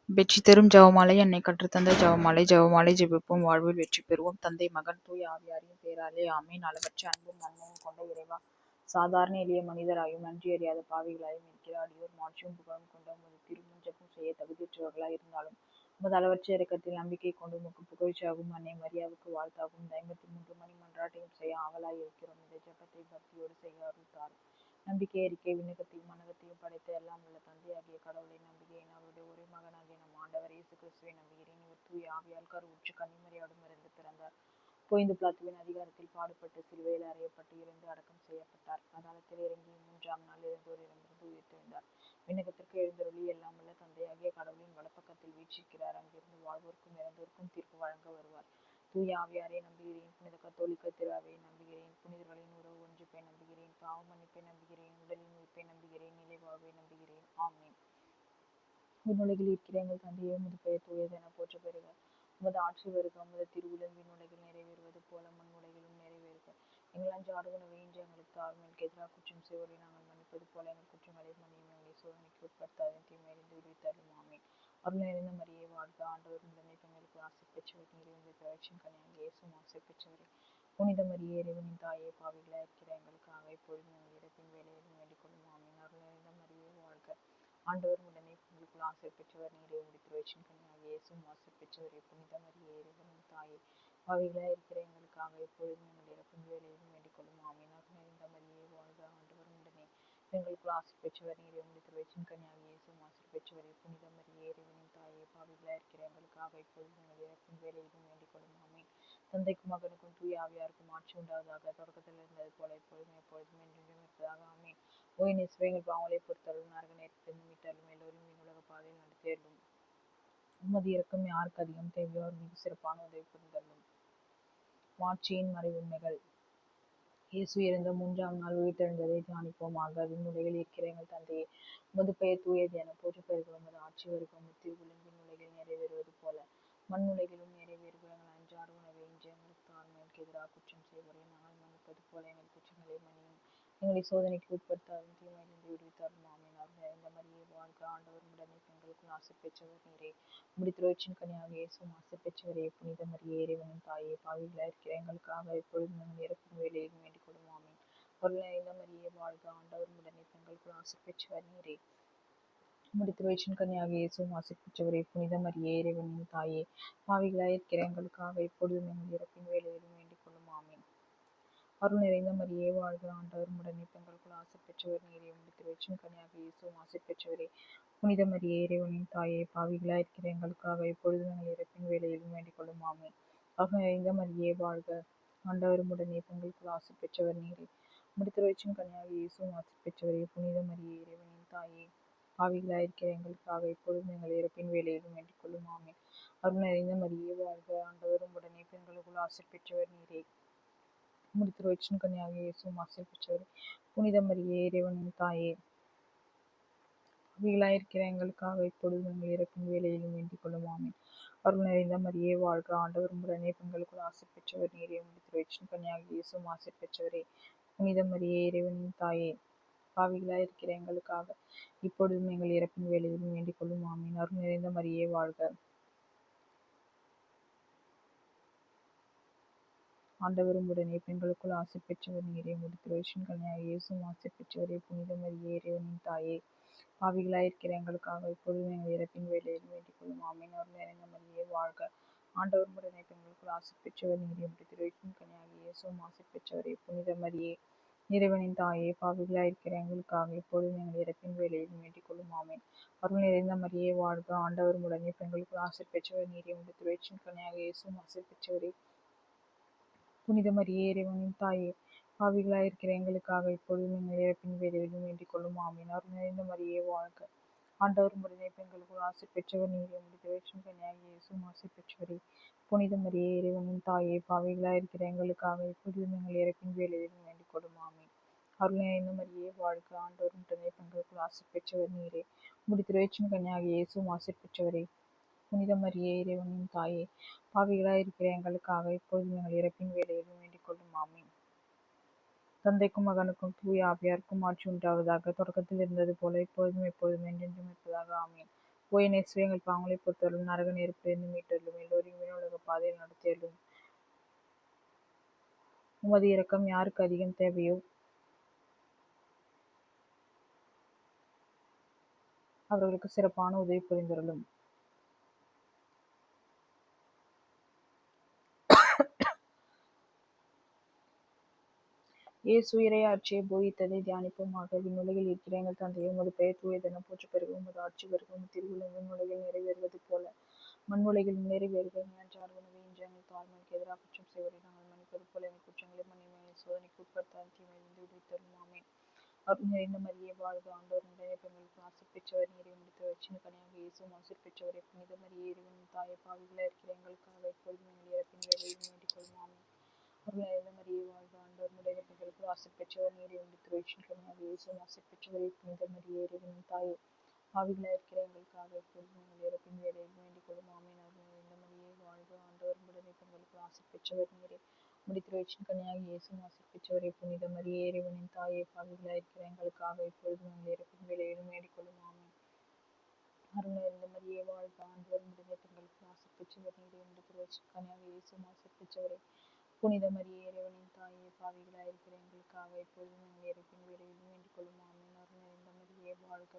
வெற்றி தரும் ஜெபமாலை என்னை கற்றுத்தந்த ஜெபமாலை. ஜெபமாலை ஜெபிப்போம், வாழ்வில் வெற்றி பெறுவோம். தந்தை, மகன், தூய ஆவியாரின் பேராலே ஆமென். அளவற்ற அன்பும் நன்மையும் கொண்ட இறைவா, சாதாரண எளிய மனிதராயும் நன்றி அறியாத பாவிகளாயும் இருக்கிற அடியோர் மாற்றும் புகழும் கொண்ட உமது திருமுஞ்சப்பும் செய்ய தகுதியற்றவர்களாய் இருந்தாலும் உமது அளவற்ற இறக்கத்தில் நம்பிக்கை கொண்டு உமக்கு புகழ்ச்சியாகவும் அன்னை மரியாவுக்கு வாழ்த்தாகவும் 53 மணி மன்றாட்டையும் செய்ய ஆவலாய் இருக்கிறோம். இந்த ஜெபத்தை பக்தியோடு செய்ய அருள்தார். நம்பிக்கை அறிக்கை. விண்ணகத்தையும் மனகத்தையும் படைத்த எல்லாம் உள்ள தந்தையாகிய கடவுளை நம்புகிறேன். அவருடைய ஒரே மகனாகிய நம் ஆண்டவர் இயேசு கிறிஸ்துவை நம்புகிறேன். இவர் தூய ஆவியால் கருவுற்று கன்னிமரியாவிடம் இருந்து பிறந்தார். போய்ந்து பிலாத்துவின் அதிகாரத்தில் பாடுபட்டு சிலுவையில் அறையப்பட்டு இருந்து அடக்கம் செய்யப்பட்டார். பாதாளத்தில் இறங்கி 3ஆம் நாள் இறந்தோரிடமிருந்து உயிர்த்தெழுந்தார். விண்ணகத்திற்கு எழுந்தருளி எல்லாம் உள்ள தந்தையாகிய கடவுளின் வலப்பக்கத்தில் வீற்றிருக்கிறார். அங்கிருந்து வாழ்வோருக்கும் இறந்தோருக்கும் தீர்ப்பு வழங்க வருவார். தூய ஆவியாரை நம்புகிறேன். புனித கத்தோலிக்க திருவையை நம்புகிறேன். புனிதர்களின் உறவு ஒன்றிப்பை நம்புகிறேன். பாவ மன்னிப்பை நம்புகிறேன். உடலின் உயிர்ப்பை நம்புகிறேன். நிலை வாழ்வை நம்புகிறேன். ஆமென். விண்ணுலகில் இருக்கிற எங்கள் தந்தையே, உமது பெயர் தூயது என போற்ற பெறுக. உமது ஆட்சி வருக. உமது திருவுளம் விண்ணுலகில் நிறைவேறுவது போல மண்ணுலகிலும் நிறைவேறுக. எங்கள் அன்றாட உணவை இன்று எங்களுக்கு தாரும். எங்களுக்கு எதிராக குற்றம் செய்வோரை நாங்கள் மன்னிப்பது போல எங்கள் குற்றங்களை மன்னியும். எங்களை சோதனைக்கு உட்படுத்தாத தீமையிலிருந்து விடுவித்தருளும். ஆமென். அருள் நிறைந்த மரியே வாழ்க. ஆண்டவர் உடனே பெண்களுக்கு ஆசை பெற்றவர் நீரே. உங்கள் திரட்சியின் கனியாகிய இயேசுவும் ஆசை பெற்றவரே. புனித மரியே, இறைவனின் தாயே, பாவிகளாய் இருக்கிற எங்களுக்காக இப்பொழுதும் எங்கள் இறப்பின் வேலையிலும் வேண்டிக் கொள்ளும். ஆமென். அருள் நிறைந்த மரியே வாழ்க. ஆண்டவர் உடனே பெண்களுக்குள் ஆசை பெற்றவர் நீரே. உடைய திரட்சியின் கனியாகிய இயேசுவும் ஆசை பெற்றவரே. புனித மரியே, இறைவனின் தாயே, பாவிகளாய் இருக்கிற எங்களுக்காக இப்பொழுதும் எங்கள் இறப்பின் வேலையிலும் வேண்டிக் கொள்ளும். ஆமென். அருள் நிறைந்த மரியே வாழ்க. ஆண்டவர் உடனே பெண்களுக்குள் ஆசை பெற்றவர் நீரே. உடைய திரட்சியின் கனியாகிய இயேசுவும் ஆசை பெற்றவரே. புனித மரியே, இறைவனின் தாயே, பாவிகளாய் இருக்கிற எங்களுக்காக இப்பொழுதும் எங்கள் இறப்பின் வேலையிலும் வேண்டிக் கொள்ளும். ஆமென். தந்தைக்கும் மகனுக்கும் தூய ஆவியாருக்கும் ஆட்சி உண்டாவதாக. தொடக்கத்தில் இருந்தது போல இப்பொழுதும் எப்பொழுதும் என்றென்றும் இருப்பதாக. ஆமென். ஓய் நேசுவே, எங்கள் பாவங்களை பொறுத்தருளும். நரக நேரத்திலிருந்து மீட்டருளும். எல்லோரும் உலக பாதையில் நடத்தேறும். உமது இரக்கம் யாருக்கு அதிகம் தேவையோ அவர் மீது சிறப்பான உதவி புரிந்தருளும். மாட்சியின் மறைவுண்மைகள். இயேசு இறந்த 3ஆம் நாள் உயிர்த்தெழுந்ததை தியானிப்போமாக. விண்ணுலகில் இருக்கிற எங்கள் தந்தையே, உமது பெயர் தூயது என போற்ற பெறுக. உமது ஆட்சி வருக. உமது திருவுளம் விண்ணுலகில் நிறைவேறுவது போல மண்ணுலகிலும் நிறைவேறுக. எங்கள் அன்றாட உணவை இன்று எங்களுக்கு தாரும். எங்களுக்கு எதிராக குற்றம் செய்வோரை நாங்கள் மன்னிப்பது போல எங்கள் குற்றங்களை மன்னியும். எங்களை சோதனைக்கு உட்படுத்தாலும் தீமையிலிருந்து விடுவித்தருளும். ஆமென். அருள் நிறைந்த மரியே வாழ்க. ஆண்டவர் உடனே பெண்களுக்குள் ஆசை பெற்றவர் நீரே. உம்முடைய திரட்சியின் கனியாகிய இயேசுவும் ஆசை பெற்றவரே. புனித மரியே, இறைவனின் தாயே, பாவிகளாய் இருக்கிற எங்களுக்காக எப்பொழுதும் எங்கள் இறப்பின் வேலையிலும் வேண்டிக் கொள்ளும். ஆமென். அருள் நிறைந்த மரியே வாழ்க. ஆண்டவர் உடனே பெண்களுக்குள் ஆசை பெற்றவர் நீரே. உம்முடைய திரட்சியின் கனியாகிய இயேசுவும் ஆசை பெற்றவரே. புனித மரியே, இறைவனின் தாயே, பாவிகளாய் இருக்கிற எங்களுக்காக எப்பொழுதும் எங்கள் இறப்பின் வேலையிலும் வேண்டிக் கொள்ளும். ஆமென். அருள் நிறைந்த மரியே வாழ்க. ஆண்டவர் உடனே பெண்களுக்குள் ஆசை பெற்றவர் நீரே. உம்முடைய திரட்சியின் கனியாகிய இயேசுவும் ஆசை பெற்றவரே. புனித மரியே, இறைவனின் தாயே, பாவிகளாய் இருக்கிற எங்களுக்காக எப்பொழுதும் எங்கள் இறப்பின் வேலையிலும் வேண்டிக் கொள்ளும். ஆமென். அருள் நிறைந்த மரியே வாழ்க. ஆண்டவர் உடனே பெண்களுக்குள் ஆசை பெற்றவர் நீரே. உம்முடைய திரட்சியின் கனியாகிய இயேசுவும் ஆசை பெற்றவரே. புனித மரியே, இறைவனின் தாயே, பாவிகளாய் இருக்கிற எங்களுக்காக எப்பொழுதும் எங்கள் இறப்பின் வேலையிலும் வேண்டிக் கொள்ளும். ஆமென். அருள் நிறைந்த மரியே வாழ்க. ஆண்டவரும் உடனே பெண்களுக்குள் ஆசை பெற்றவர் நீரே. உம்முடைய திரட்சியின் கனியாகிய இயேசுவும் ஆசை பெற்றவரே. புனித மரியே, இறைவனின் தாயே, பாவிகளாய் இருக்கிற எங்களுக்காக இப்பொழுதும் எங்கள் இறப்பின் வேலையிலும் வேண்டிக் கொள்ளும். ஆமென். அருள் நிறைந்த மரியே வாழ்க. ஆண்டவரும் உடனே பெண்களுக்குள் ஆசை பெற்றவர் நீரே. உம்முடைய திரட்சியின் கனியாகிய இயேசுவும் ஆசை பெற்றவரே. புனித மரியே, இறைவனின் தாயே, பாவிகளாய் இருக்கிற எங்களுக்காக இப்பொழுதும் எங்கள் இறப்பின் வேலையிலும் வேண்டிக் கொள்ளும். ஆமென். அருள் நிறைந்த மரியே வாழ்க. ஆண்டவரும் உடனே பெண்களுக்குள் ஆசை பெற்றவர் நீரே. உம்முடைய திரட்சியின் கனியாகிய இயேசுவும் ஆசை பெற்றவரே. புனித மரியே, இறைவனின் தாயே, பாவிகளாய் இருக்கிற எங்களுக்காக இப்பொழுதும் எங்கள் இறப்பின் வேலையிலும் வேண்டிக் கொள்ளும். ஆமென். அருள் நிறைந்த மரியே வாழ்க. ஆண்டவரும் உடனே பெண்களுக்குள் ஆசை பெற்றவர் நீரே. உம்முடைய திரட்சியின் கனியாகிய இயேசுவும் ஆசை பெற்றவரே. புனித மரியே, இறைவனின் தாயே, பாவிகளாய் இருக்கிற எங்களுக்காக இப்பொழுதும் எங்கள் இறப்பின் வேலையிலும் வேண்டிக் கொள்ளும். ஆமென். அருள் நிறைந்த மரியே வாழ்க. ஆண்டவரும் உடனே பெண்களுக்குள் ஆசை பெற்றவர் நீரே. உம்முடைய திரட்சியின் கனியாகிய இயேசுவும் ஆசை பெற்றவரே. புனித மரியே, இறைவனின் தாயே, பாவிகளாய் இருக்கிற எங்களுக்காக இப்பொழுதும் எங்கள் இறப்பின் வேலையிலும் வேண்டிக் கொள்ளும். ஆமென். அருள் நிறைந்த மரியே வாழ்க. ஆண்டவர் உடனே பெண்களுக்குள் ஆசை பெற்றவர் நீரே. உம்முடைய திரட்சியின் கனியாகிய இயேசுவும் ஆசை பெற்றவரே. புனித மரியே, இறைவனின் தாயே, பாவிகளாய் இருக்கிற எங்களுக்காக இப்பொழுதும் எங்கள் இறப்பின் வேலையிலும் வேண்டிக் கொள்ளும். ஆமென். அருள் நிறைந்த மரியே வாழ்க. ஆண்டவர் உடனே பெண்களுக்குள் ஆசை பெற்றவர் நீரே. உம்முடைய திரட்சியின் கனியாகிய இயேசுவும் ஆசை பெற்றவரே. புனித மரியே, இறைவனின் தாயே, பாவிகளாய் இருக்கிற எங்களுக்காக இப்பொழுதும் எங்கள் இறப்பின் வேலையிலும் வேண்டிக் கொள்ளும். ஆமென். தந்தைக்கும் மகனுக்கும் தூய ஆவியாருக்கும் ஆட்சி உண்டாவதாக. தொடக்கத்தில் இருந்தது போல இப்பொழுதும் எப்பொழுதும் என்றென்றும் இருப்பதாக. ஆமென். ஓயனேசுவே எங்கள் பாவங்களை பொறுத்தருளும், நரக நெருப்பிலிருந்து மீட்டருளும், எல்லோரையும் விண்ணுலக பாதையில் நடத்தியருளும். உமது இரக்கம் யாருக்கு அதிகம் தேவையோ அவர்களுக்கு சிறப்பான உதவி புரிந்தருளும். இயேசு இறையாட்சியை போதித்ததை தியானிப்போமாக. விண்ணுலகில் இருக்கிற எங்கள் தந்தையை, உமது பெயர் தூயதென போற்றப் பெறுக, உமது ஆட்சி வருக, உமது திருவுளம் விண்ணுலகில் நிறைவேறுவது போல மண்ணுலகில் நிறைவேறுக. அன்றாட உணவை இன்று எங்கள் தாழ்மைக்கு எதிராக குற்றம் செய்வதை நாங்கள் மன்னிப்பது போல எங்கள் குற்றங்களை மன்னிமையை சோதனைக்கு உட்படுத்தாத தீமையிலிருந்து விடுவித்தருளும். ஆமென். அருள் நிறைந்த மரியே வாழ்க, ஆண்டவர் உடனே பெண்களுக்கு ஆசை பெற்றவர் நீரை, முடித்து வச்சின் கனியாக இயேசுவும் ஆசீர் பெற்றவரே. புனித மரியே இறைவனின் தாயை, பாவிகளாய் இருக்கிற எங்களுக்காக இப்பொழுதும் எங்கள் இறப்பின் வேளையிலும் வேண்டிக் கொள்ளும். ஆமென். அருள் நிறைந்த மரியே வாழ்க, ஆண்டவர் உடனே பெண்களுக்கு ஆசை பெற்றவர் நீரை, முடித்து வச்சின் கனியாக இயேசுவும் ஆசீர் பெற்றவரே. புனித மரியே இறைவனின் தாயை, பாவிகளாய் இருக்கிற எங்களுக்காக இப்பொழுதும் எங்கள் இறப்பின் வேளையிலும் வேண்டிக் கொள்ளும். ஆமென். அருள் நிறைந்த மரியே வாழ்க, ஆண்டவர் உடனே பெண்களுக்கு ஆசை பெற்றவர் நீரை, முடித்து வச்சின் கனியாக இயேசுவும் ஆசீர் பெற்றவரே. புனித மரியே இறைவனின் தாயை, பாவிகளாய் இருக்கிற எங்களுக்காக இப்பொழுதும் எங்கள் இறப்பின் வேளையிலும் வேண்டிக் கொள்ளும். ஆமென். அருள் நிறைந்த மரியே வாழ்க, ஆண்டவர் உடனே பெண்களுக்கு ஆசை பெற்றவர் நீரை, முடித்து வச்சின் கனியாக இயேசுவும் ஆசீர் பெற்றவரே. புனித மரியே இறைவனின் தாயை, பாவிகளாய் இருக்கிற எங்களுக்காக இப்பொழுதும் எங்கள் இறப்பின் வேளையிலும் வேண்டிக் கொள்ளும். ஆமென். அருள் நிறைந்த மரியே வாழ்க,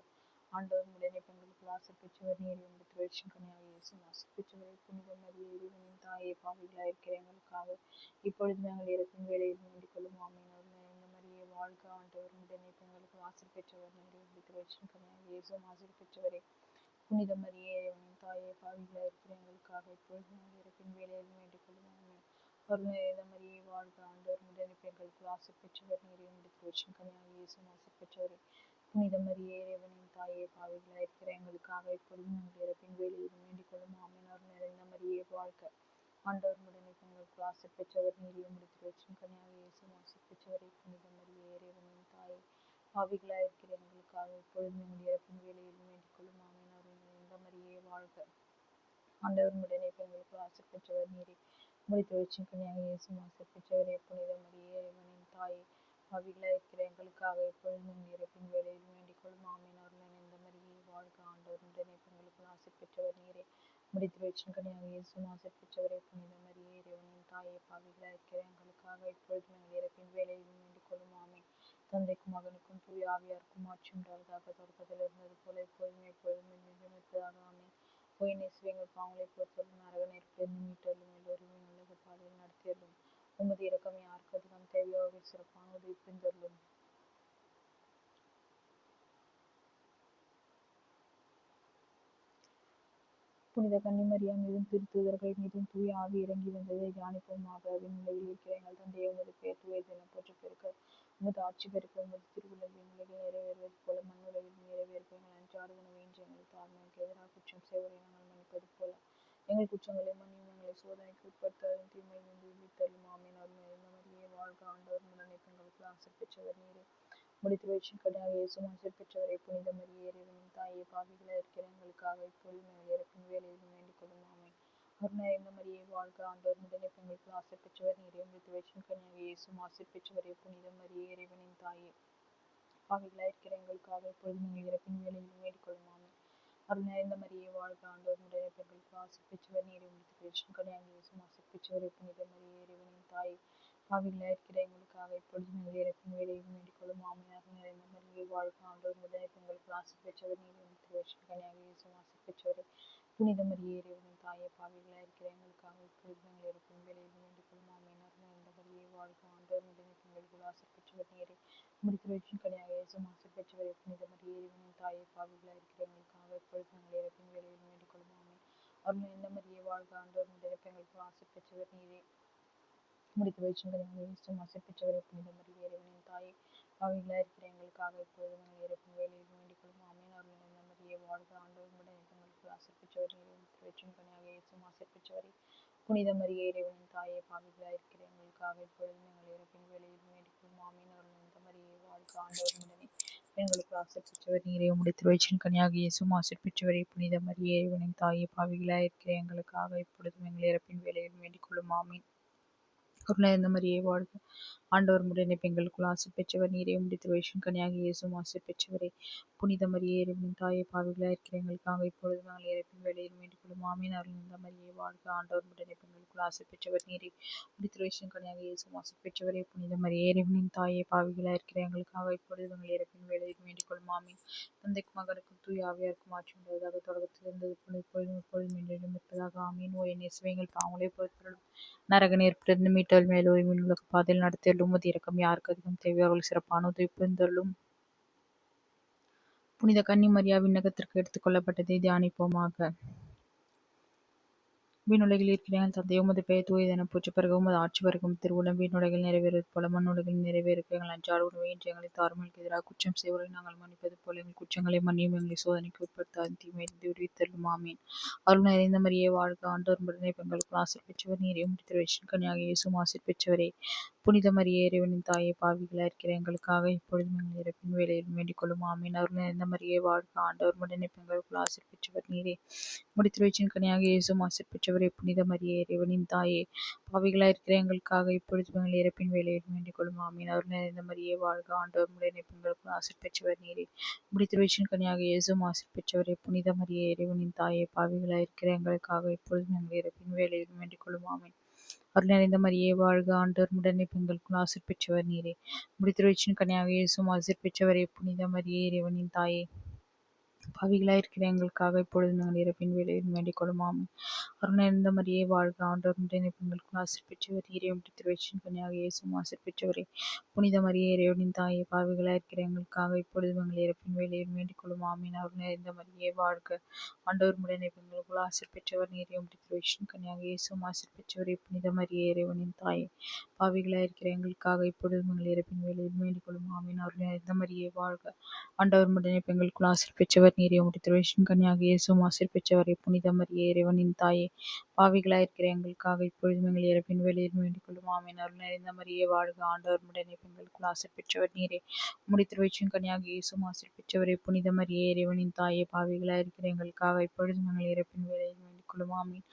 ஆண்டவர் உடனே பெண்களுக்கு ஆசை பெற்றவர் நீரை, முடித்து வச்சின் கனியாக இயேசுவும் ஆசீர் பெற்றவரே. புனித மரியே இறைவனின் தாயை, பாவிகளாய் இருக்கிற எங்களுக்காக இப்பொழுதும் எங்கள் இறப்பின் வேளையிலும் வேண்டிக் கொள்ளும். ஆமென். அருள் நிறைந்த மரியே வாழ்க, ஆண்டவர் உடனே பெண்களுக்கு ஆசீர் பெற்றவர் நீரை, முடித்து வச்சின் கனியாக இயேசுவும் ஆசீர் பெற்றவரே. புனித மரியே இறைவனின் தாயை, பாவிகளாய் இருக்கிற எங்களுக்காக இப்பொழுதும் எங்கள் இறப்பின் வேளையிலும் வேண்டிக் கொள்ளும். ஆமென். அருள் நிறைந்த மரியே வாழ்க, ஆண்டவர் உடனே பெண்களுக்கு ஆசை பெற்றவர் நீரை, முடித்து வச்சின் கனியாக இயேசுவும் ஆசீர் பெற்றவரே. புனித மரியே இறைவனின் தாயை, பாவிகளாய் இருக்கிற எங்களுக்காக இப்பொழுதும் எங்கள் இறப்பின் வேளையிலும் வேண்டிக் கொள்ளும். ஆமென். அருள் நிறைந்த மரியே வாழ்க, ஆண்டவர் உடனே பெண்களுக்கு ஆசை பெற்றவர் நீரை, முடித்து வச்சின் கனியாக இயேசுவும் ஆசீர் பெற்றவரே. புனித மரியே இறைவனின் தாயை, பாவிகளாய் இருக்கிற எங்களுக்காக இப்பொழுதும் எங்கள் இறப்பின் வேளையிலும் வேண்டிக் கொள்ளும். ஆமென். அருள் நிறைந்த மரியே வாழ்க, ஆண்டவர் உடனே பெண்களுக்கு ஆசை பெற்றவர் நீரை, முடித்து வச்சின் கனியாக இயேசுவும் ஆசீர் பெற்றவரே. புனித மரியே இறைவனின் தாயை, பாவிகளாய் இருக்கிற எங்களுக்காக இப்பொழுதும் எங்கள் இறப்பின் வேளையிலும் வேண்டிக் கொள்ளும். ஆமென். அருள் நிறைந்த மரியே வாழ்க, ஆண்டவர் உடனே பெண்களுக்கு ஆசை பெற்றவர் நீரை, முடித்து வச்சின் கனியாக இயேசுவும் ஆசீர் பெற்றவரே. புனித மரியே இறைவனின் தாயை, பாவிகளாய் இருக்கிற எங்களுக்காக இப்பொழுதும் எங்கள் இறப்பின் வேளையிலும் வேண்டிக் கொள்ளும். ஆமென். தந்தைக்கும் மகனுக்கும் தூய ஆவியாருக்கும் ஆட்சி உண்டாவதாக, தொடக்கத்தில் இருந்தது போல இப்பொழுதும் எப்பொழுதும் என்றென்றும் இருப்பதாக. ஆமென். ஓயனேசுவே எங்கள் பாவங்களை பொறுத்தருளும், நரக நெருப்பிலிருந்து மீட்டருளும், எல்லோரையும் விண்ணுலக பாதையில் நடத்தியருளும். உமது இரக்கம் யாருக்கு அதிகம் தேவையோ அவர்கள் சிறப்பான உதவி புரிந்தருளும். புனித கன்னிமரியா மீதும் திருத்தூதர்கள் மீதும் தூய ஆவி இறங்கி வந்ததை தியானிப்போமாக. விண்ணுலகில் இருக்கிற எங்கள் தந்தையை, உமது பெயர் தூயதென போற்றப் பெறுக, உமது ஆட்சி பெருக, உமது திருவுளம் விண்ணுலகில் நிறைவேறுவது போல மண்ணுலகிலும் நிறைவேறுக. எங்கள் அன்றாட உணவை இன்று எங்களுக்கு தாழ்மைக்கு எதிராக குற்றம் செய்வதை நாங்கள் மன்னிப்பது போல எங்கள் குற்றங்களை மன்னியும், எங்களை சோதனைக்கு உட்படுத்தாத தீமையிலிருந்து விடுவித்தருளும். ஆமென். அருள் நிறைந்த மரியே வாழ்க, ஆண்டவர் உடனே பெண்களுக்கு ஆசை பெற்றவர் நீரே, முடித்து வச்சின் கனியாக இயேசுவும் ஆசீர் பெற்றவரே. புனித மரியே இறைவனின் தாயை, பாவிகளாய் இருக்கிற எங்களுக்காக இப்பொழுதும் எங்கள் இறப்பின் வேளையிலும் வேண்டிக் கொள்ளும். ஆமென். அருள் நிறைந்த மரியே வாழ்க, ஆண்டவர் உடனே பெண்களுக்கு ஆசை பெற்றவர் நீரே, முடித்து வச்சின் கனியாக இயேசுவும் ஆசீர் பெற்றவரே. புனித மரியே இறைவனின் தாயை, பாவிகளாய் இருக்கிற எங்களுக்காக இப்பொழுதும் எங்கள் இறப்பின் வேளையிலும் வேண்டிக் கொள்ளும். ஆமென். அருள் நிறைந்த மரியே வாழ்க, ஆண்டவர் உடனே பெண்களுக்கு ஆசை பெற்றவர் நீரே, முடித்து வச்சின் கனியாக இயேசுவும் ஆசீர் பெற்றவரே. புனித மரியே இறைவனின் தாயை, பாவிகளாய் இருக்கிற எங்களுக்காக இப்பொழுதும் எங்கள் இறப்பின் வேளையிலும் வேண்டிக் கொள்ளும். ஆமென். அருள் நிறைந்த மரியே வாழ்க, ஆண்டவர் உடனே பெண்களுக்கு ஆசை பெற்றவர் நீரே, முடித்து வச்சின் கனியாக இயேசுவும் ஆசீர் பெற்றவரே. புனித மரியே இறைவனின் தாயை, பாவிகளாய் இருக்கிற எங்களுக்காக இப்பொழுதும் எங்கள் இறப்பின் வேளையிலும் வேண்டிக் கொள்ளும். ஆமென். அருள் நிறைந்த மரியே வாழ்க, ஆண்டவர் உடனே பெண்களுக்கு ஆசை பெற்றவர் நீரே, முடித்து வச்சின் கனியாக இயேசுவும் ஆசீர் பெற்றவரே. புனித மரியே இறைவனின் தாயை, பாவிகளாய் இருக்கிற எங்களுக்காக இப்பொழுதும் எங்கள் இறப்பின் வேளையிலும் வேண்டிக் கொள்ளும். ஆமென். அருள் நிறைந்த மரியே வாழ்க, ஆண்டவர் உடனே பெண்களுக்கு ஆசை பெற்றவர் நீரே, முடித்து வச்சின் கனியாக இயேசுவும் ஆசீர் பெற்றவரே. புனித மரியே இறைவனின் தாயை, பாவிகளாய் இருக்கிற எங்களுக்காக இப்பொழுதும் எங்கள் இறப்பின் வேளையிலும் வேண்டிக் கொள்ளும். ஆமென். அருள் நிறைந்த மரியே வாழ்க, ஆண்டவர் உடனே பெண்களுக்கு ஆசீர் பெற்றவர் நீரே, முடித்து வச்சின் கனியாக இயேசுவும் ஆசீர் பெற்றவரே. புனித மரியே இறைவனின் தாயை, பாவிகளாய் இருக்கிற எங்களுக்காக இப்பொழுதும் எங்கள் இறப்பின் வேளையிலும் வேண்டிக் கொள்ளும். ஆமென். அருள் நிறைந்த மரியே வாழ்க, ஆண்டவர் உடனே பெண்களுக்கு ஆசீர் பெற்றவர் நீரே, முடித்து வச்சின் கனியாக இயேசுவும் ஆசீர் பெற்றவரே. புனித மரியே இறைவனின் தாயை, பாவிகளாய் இருக்கிற எங்களுக்காக இப்பொழுதும் எங்கள் இறப்பின் வேளையிலும் வேண்டிக் கொள்ளும். ஆமென். அருள்நிறைந்த மரியே வாழ்க! ஆண்டவர் உடனே பெண்களுக்குள் ஆசீர் பெற்றவர் நீரே. உம்முடைய திருவயிற்றின் கனியாகிய இயேசுவும் ஆசீர் பெற்றவரே. புனித மரியே, இறைவனின் தாயே, பாவிகளாய் இருக்கிற எங்களுக்காக இப்பொழுதும் எங்கள் இறப்பின் வேளையிலும் வேண்டிக் கொள்ளும். ஆமென். அருள்நிறைந்த மரியே வாழ்க! ஆண்டவர் உடனே பெண்களுக்குள் ஆசீர் பெற்றவர் நீரே. உம்முடைய திருவயிற்றின் கனியாகிய இயேசுவும் ஆசீர் பெற்றவரே. புனித மரியே, இறைவனின் தாயே, பாவிகளாய் இருக்கிற எங்களுக்காக இப்பொழுதும் எங்கள் இறப்பின் வேளையிலும் வேண்டிக் கொள்ளும். ஆமென். தந்தைக்கும் மகனுக்கும் தூய ஆவியாருக்கும் ஆட்சி உண்டாவதாக. தொடக்கத்தில் இருந்தது போல இப்பொழுதும் எப்பொழுதும் என்றென்றும் இருப்பதாக. ஆமென். ஓ என் இயேசுவே, எங்கள் பாவங்களை பொறுத்தருளும். நரக நெருப்பிலிருந்து மீட்டல் மேலோய் உலக பாதையில் நடத்தியருளும். உமது இரக்கம் யாருக்கு அதிகம் தேவையோ அவர்கள் சிறப்பான உதவி புரிந்தருளும். புனித கன்னி மரியா விண்ணகத்திற்கு எடுத்துக் கொள்ளப்பட்டதை தியானிப்போமாக. விண்ணுலகில் இருக்கிற எங்கள் தந்தை, உமது பெயர் தூயதென போற்றப் பெறுக. உமது ஆட்சி வருக. திருவுளம் விண்ணுலகில் நிறைவேறுவது போல மண்ணுலகில் நிறைவேறுக. எங்கள் அன்றாட உணவை இன்று எங்களுக்கு தாரும். எங்களுக்கு எதிராக குற்றம் செய்வதை நாங்கள் மன்னிப்பது போல எங்கள் குற்றங்களை மன்னியும். எங்களை சோதனைக்கு உட்படுத்தாது, தீமையிலிருந்து விடுவித்தருளும். ஆமென். அருள் நிறைந்த மரியே வாழ்க! ஆண்டவர் உடனே பெண்களுக்குள் ஆசீர் பெற்றவர் நீரே. உம்முடைய திருவயிற்றின் கனியாகிய இயேசுவும் ஆசீர் பெற்றவரே. புனித மரியே, இறைவனின் தாயே, பாவிகளாய் இருக்கிற எங்களுக்காக இப்பொழுதும் எங்கள் இறப்பின் வேளையிலும் வேண்டிக் கொள்ளும். ஆமென். அருள் நிறைந்த மரியே வாழ்க! ஆண்டவர் உடனே பெண்களுக்குள் ஆசீர் பெற்றவர் நீரே. உம்முடைய திருவயிற்றின் கனியாகிய இயேசுவும் ஆசீர் பெற்றவரே. புனித மரியே, இறைவனின் தாயே, பாவிகளாய் இருக்கிற எங்களுக்காக இப்பொழுதும் எங்கள் இறப்பின் வேளையிலும் வேண்டிக் கொள்ளும். ஆமென். அருள் நிறைந்த மரியே வாழ்க! ஆண்டவர் உடனே பெண்களுக்குள் ஆசீர் பெற்றவர் நீரே. உம்முடைய திருவயிற்றின் கனியாகிய இயேசுவும் ஆசீர் பெற்றவரே. புனித மரியே, இறைவனின் தாயே, பாவிகளாய் இருக்கிற எங்களுக்காக இப்பொழுதும் எங்கள் இறப்பின் வேளையிலும் வேண்டிக் கொள்ளும். ஆமென். அருள் நிறைந்த மரியே வாழ்க! ஆண்டவர் உடனே பெண்களுக்குள் ஆசீர் பெற்றவர் நீரே. உம்முடைய திருவயிற்றின் கனியாகிய இயேசுவும் ஆசீர் பெற்றவரே. புனித மரியே, இறைவனின் தாயே, பாவிகளாய் இருக்கிற எங்களுக்காக இப்பொழுதும் எங்கள் இறப்பின் வேளையிலும் வேண்டிக் கொள்ளும். ஆமென். அருள் நிறைந்த மரியே வாழ்க! ஆண்டவர் உடனே பெண்களுக்குள் ஆசீர் பெற்றவர் நீரே. உம்முடைய திருவயிற்றின் கனியாகிய இயேசுவும் ஆசீர் பெற்றவரே. புனித மரியே, இறைவனின் தாயே, பாவிகளாய் இருக்கிற எங்களுக்காக இப்பொழுதும் எங்கள் இறப்பின் வேளையிலும் வேண்டிக் கொள்ளும். ஆமென். அருள் நிறைந்த மரியே வாழ்க! ஆண்டவர் உடனே பெண்களுக்குள் ஆசீர் பெற்றவர் நீரே. உம்முடைய திருவயிற்றின் கனியாகிய இயேசுவும் ஆசீர் பெற்றவரே. புனித மரியே, இறைவனின் தாயே, பாவிகளாய் இருக்கிற எங்களுக்காக இப்பொழுதும் எங்கள் இறப்பின் வேளையிலும் வேண்டிக் கொள்ளும். ஆமென். அருள் நிறைந்த மரியே வாழ்க! ஆண்டவர் உடனே பெண்களுக்குள் ஆசீர் பெற்றவர் நீரே. உம்முடைய திருவயிற்றின் கனியாகிய இயேசுவும் ஆசீர் பெற்றவரே. புனித மரியே, இறைவனின் தாயே, பாவிகளாய் இருக்கிற எங்களுக்காக இப்பொழுதும் எங்கள் இறப்பின் வேளையிலும் வேண்டிக் கொள்ளும். ஆமென். அருள் நிறைந்த மரியே வாழ்க! ஆண்டவர் உடனே பெண்களுக்குள் ஆசீர் பெற்றவர் நீரே. உம்முடைய திருவயிற்றின் கனியாகிய இயேசுவும் ஆசீர் பெற்றவரே. புனித மரியே, இறைவனின் தாயே, பாவிகளாய் இருக்கிற எங்களுக்காக இப்பொழுதும் எங்கள் இறப்பின் வேளையிலும் வேண்டிக் கொள்ளும். ஆமென்.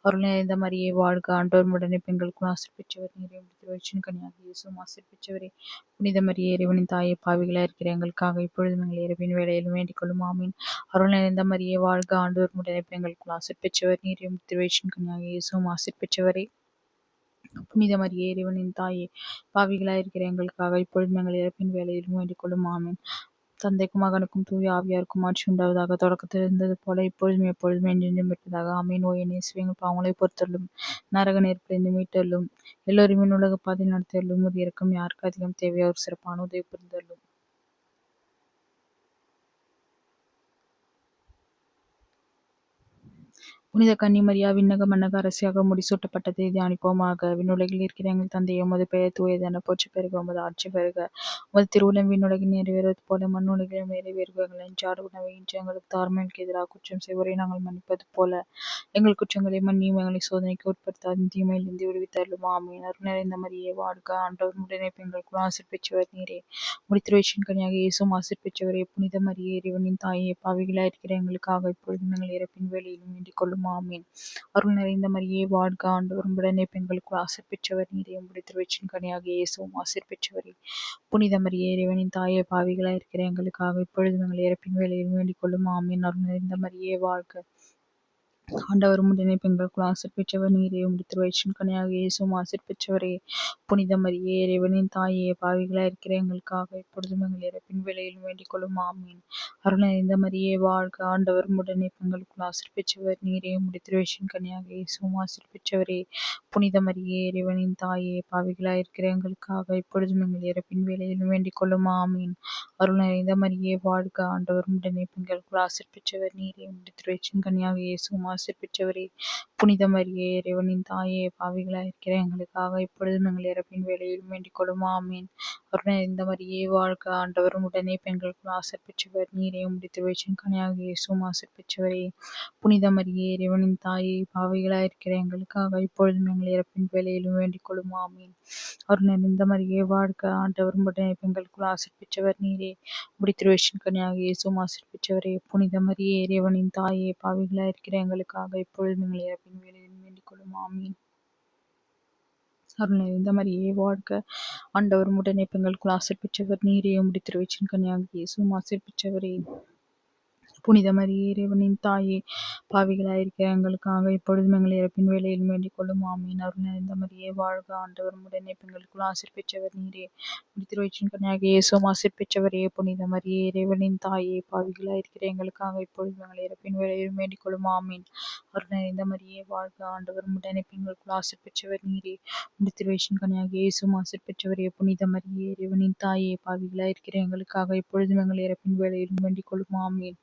அருள் நிறைந்த மரியே வாழ்க! ஆண்டவர் உடனே பெண்களுக்குள் ஆசீர் பெற்றவர் நீரே. உம்முடைய திருவயிற்றின் கனியாகிய இயேசுவும் ஆசீர் பெற்றவரே. புனித மரியே, இறைவனின் தாயே, பாவிகளாய் இருக்கிற எங்களுக்காக இப்பொழுதும் எங்கள் இறப்பின் வேளையிலும் வேண்டிக் கொள்ளும். ஆமென். அருள் நிறைந்த மரியே வாழ்க! ஆண்டவர் உடனே பெண்களுக்குள் ஆசீர் பெற்றவர் நீரே. உம்முடைய திருவயிற்றின் கனியாகிய இயேசுவும் ஆசீர் பெற்றவரே. புனித மரியே, இறைவனின் தாயே, பாவிகளாய் இருக்கிற எங்களுக்காக இப்பொழுதும் எங்கள் இறப்பின் வேளையிலும் வேண்டிக் கொள்ளும். ஆமென். தந்தைக்கும் மகனுக்கும் தூய ஆவியாருக்கும் ஆட்சி உண்டாவதாக. தொடக்கத்தில் இருந்தது போல இப்பொழுதும் எப்பொழுதும் என்றென்றும் இருப்பதாக. ஆமென். ஓ என் இயேசுவே, எங்கள் பாவங்களை பொறுத்தருளும். நரக நெருப்பிலிருந்து மீட்டருளும். எல்லோரும் உலக பாதையில் நடத்தியருளும். உமது இரக்கம் யாருக்கு அதிகம் தேவையோ அவருக்கு சிறப்பான உதவி புரிந்தருளும். புனித கன்னிமரியா விண்ணக மன்னக அரசியாக முடிசூட்டப்பட்டதை தியானிப்போமாக. விண்ணுலகில் இருக்கிற எங்கள் தந்தையை, உமது பெயர் தூயதென போற்றப் பெறுக. உமது ஆட்சி பெறுக. உமது திருவுளம் விண்ணுலகில் நிறைவேறுவது போல மண்ணுலகிலும் நிறைவேறுக. எங்கள் அன்றாட உணவை இன்று எங்களுக்கு தாரும். எங்களுக்கு எதிராக குற்றம் செய்வோரை நாங்கள் மன்னிப்பது போல எங்கள் குற்றங்களை மன்னியும். எங்களை சோதனைக்கு உட்படுத்தாது, தீமையிலிருந்து விடுவித்தருளும். ஆமென். அருள் நிறைந்த மரியே வாழ்க! ஆண்டவர் உடனே பெண்களுக்குள் ஆசீர் பெற்றவர் நீரே. உம்முடைய திருவயிற்றின் கனியாகிய இயேசுவும் ஆசீர் பெற்றவரே. புனித மரியே, இறைவனின் தாயே, பாவிகளாய் இருக்கிற எங்களுக்காக இப்பொழுதும் எங்கள் இறப்பின் வேளையிலும் வேண்டிக் கொள்ளும். ஆமென். அருள் நிறைந்த மரியே வாழ்க! ஆண்டவர் உடனே பெண்களுக்குள் ஆசீர் பெற்றவர் நீரே. உம்முடைய திருவயிற்றின் கனியாகிய இயேசுவும் ஆசீர் பெற்றவரே. புனித மரியே, இறைவனின் தாயே, பாவிகளாய் இருக்கிற எங்களுக்காக இப்பொழுதும் எங்கள் இறப்பின் வேளையிலும் வேண்டிக் கொள்ளும். ஆமென். அருள் நிறைந்த மரியே வாழ்க! ஆண்டவர் உடனே பெண்களுக்குள் ஆசீர் பெற்றவர் நீரே. உம்முடைய திருவயிற்றின் கனியாகிய இயேசுவும் ஆசீர் பெற்றவரே. புனித மரியே, இறைவனின் தாயே, பாவிகளாய் இருக்கிற எங்களுக்காக இப்பொழுதும் எங்கள் இறப்பின் வேளையிலும் வேண்டிக் கொள்ளும். ஆமென். அருள் நிறைந்த மரியே வாழ்க! ஆண்டவர் உடனே பெண்களுக்குள் ஆசீர் பெற்றவர் நீரே. உம்முடைய திருவயிற்றின் கனியாகிய இயேசுவும் ஆசீர் பெற்றவரே. புனித மரியே, இறைவனின் தாயே, பாவிகளாய் இருக்கிற எங்களுக்காக இப்பொழுதும் எங்கள் இறப்பின் வேளையிலும் வேண்டிக் கொள்ளும். ஆமென். அருள் நிறைந்த மரியே வாழ்க! ஆண்டவர் உடனே பெண்களுக்குள் ஆசீர் பெற்றவர் நீரே. உம்முடைய திருவயிற்றின் கனியாகிய இயேசுவும் ஆசீர் பெற்றவரே. புனித மரியே, இறைவனின் தாயே, பாவிகளாய் இருக்கிற எங்களுக்காக இப்பொழுதும் எங்கள் இறப்பின் வேளையிலும் வேண்டிக் கொள்ளும். ஆமென். அருள் நிறைந்த மரியே வாழ்க! ஆண்டவர் உடனே பெண்களுக்குள் ஆசீர் பெற்றவர் நீரே. உம்முடைய திருவயிற்றின் கனியாகிய இயேசுவும் ஆசீர் பெற்றவரே. புனித மரியே, இறைவனின் தாயே, பாவிகளாய் இருக்கிற எங்களுக்காக இப்பொழுதும் எங்கள் இறப்பின் வேளையிலும் வேண்டிக் கொள்ளும். ஆமென். அருள் நிறைந்த மரியே வாழ்க! ஆண்டவர் உடனே பெண்களுக்குள் ஆசீர் பெற்றவர் நீரே. உம்முடைய திருவயிற்றின் கனியாகிய இயேசுவும் ஆசீர் பெற்றவரே. புனித மரியே, இறைவனின் தாயே, பாவிகளாய் இருக்கிற எங்களுக்காக இப்பொழுதும் எங்கள் இறப்பின் வேளையிலும் வேண்டிக் கொள்ளும். ஆமென். அருள் நிறைந்த மரியே வாழ்க, ஆண்டவர் உடனே பெண்களுக்குள் ஆசீர் பெற்றவர் நீரே. உம்முடைய திருவயிற்றின் கனியாகிய இயேசுவும் ஆசீர் பெற்றவரே. புனித மரியே, இறைவனின் தாயே, பாவிகளாயிருக்கிற எங்களுக்காக இப்பொழுதும் எங்கள் இறப்பின் வேளையிலும் வேண்டிக் கொள்ளும். ஆமீன். அருள் நிறைந்த மரியே வாழ்க, ஆண்டவர் உடனே பெண்களுக்குள் ஆசீர் பெற்றவர் நீரே. உம்முடைய திருவயிற்றின் கனியாகிய இயேசுவும் ஆசீர் பெற்றவரே. புனித மரியே, இறைவனின் தாயே, பாவிகளாயிருக்கிற எங்களுக்காக இப்பொழுதும் எங்கள் இறப்பின் வேளையிலும் வேண்டிக் கொள்ளும். ஆமீன். அருள் நிறைந்த மரியே வாழ்க, ஆண்டவர் உடனே பெண்களுக்குள் ஆசீர் பெற்றவர் நீரே. உம்முடைய திருவயிற்றின் கனியாகிய இயேசுவும் ஆசீர் பெற்றவரே. புனித மரியே, இறைவனின் தாயே, பாவிகளாயிருக்கிற எங்களுக்காக இப்பொழுதும் எங்கள் இறப்பின் வேளையிலும் வேண்டிக் கொள்ளும். ஆமீன்.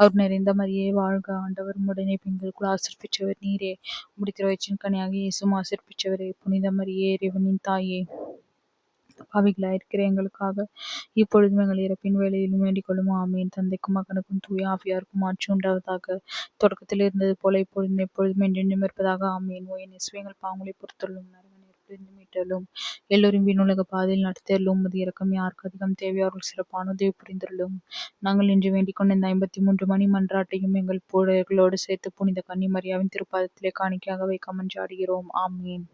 அருள் நிறைந்த மரியே வாழ்க, ஆண்டவர் உடனே பெண்களுக்குள் ஆசீர் பெற்றவர் நீரே. உம்முடைய திருவயிற்றின் கனியாகிய இயேசுவும் ஆசீர் பெற்றவரே. புனித மரியே, இறைவனின் தாயே, பாவிகளாயிருக்கிற எங்களுக்காக இப்பொழுதும் எங்கள் இறப்பின் வேளையிலும் வேண்டிக் கொள்ளும். ஆமீன். தந்தைக்கும் மகனுக்கும் தூய ஆவியாருக்கும் ஆட்சி உண்டாவதாக. தொடக்கத்தில் இருந்தது போல இப்பொழுதும் எப்பொழுதும் என்றென்றும் இருப்பதாக. ஆமீன். ஓ என் இயேசுவே, எங்கள் பாவங்களை பொறுத்தருளும், நரக நெருப்பிலிருந்து மீட்டருளும், எல்லோரும் விண்ணுலக பாதையில் நடத்தியருளும். உமது இரக்கம் யாருக்கு அதிகம் தேவையோ அவர்கள் சிறப்பான உதவி புரிந்தருளும். நாங்கள் இன்று வேண்டிக் கொண்ட இந்த 53 மணி மன்றாட்டையும் எங்கள் புகழர்களோடு சேர்த்து புனித கன்னி மரியாவின் திருப்பாதத்திலே காணிக்கையாக வைக்க மன்றாடுகிறோம். ஆமீன்.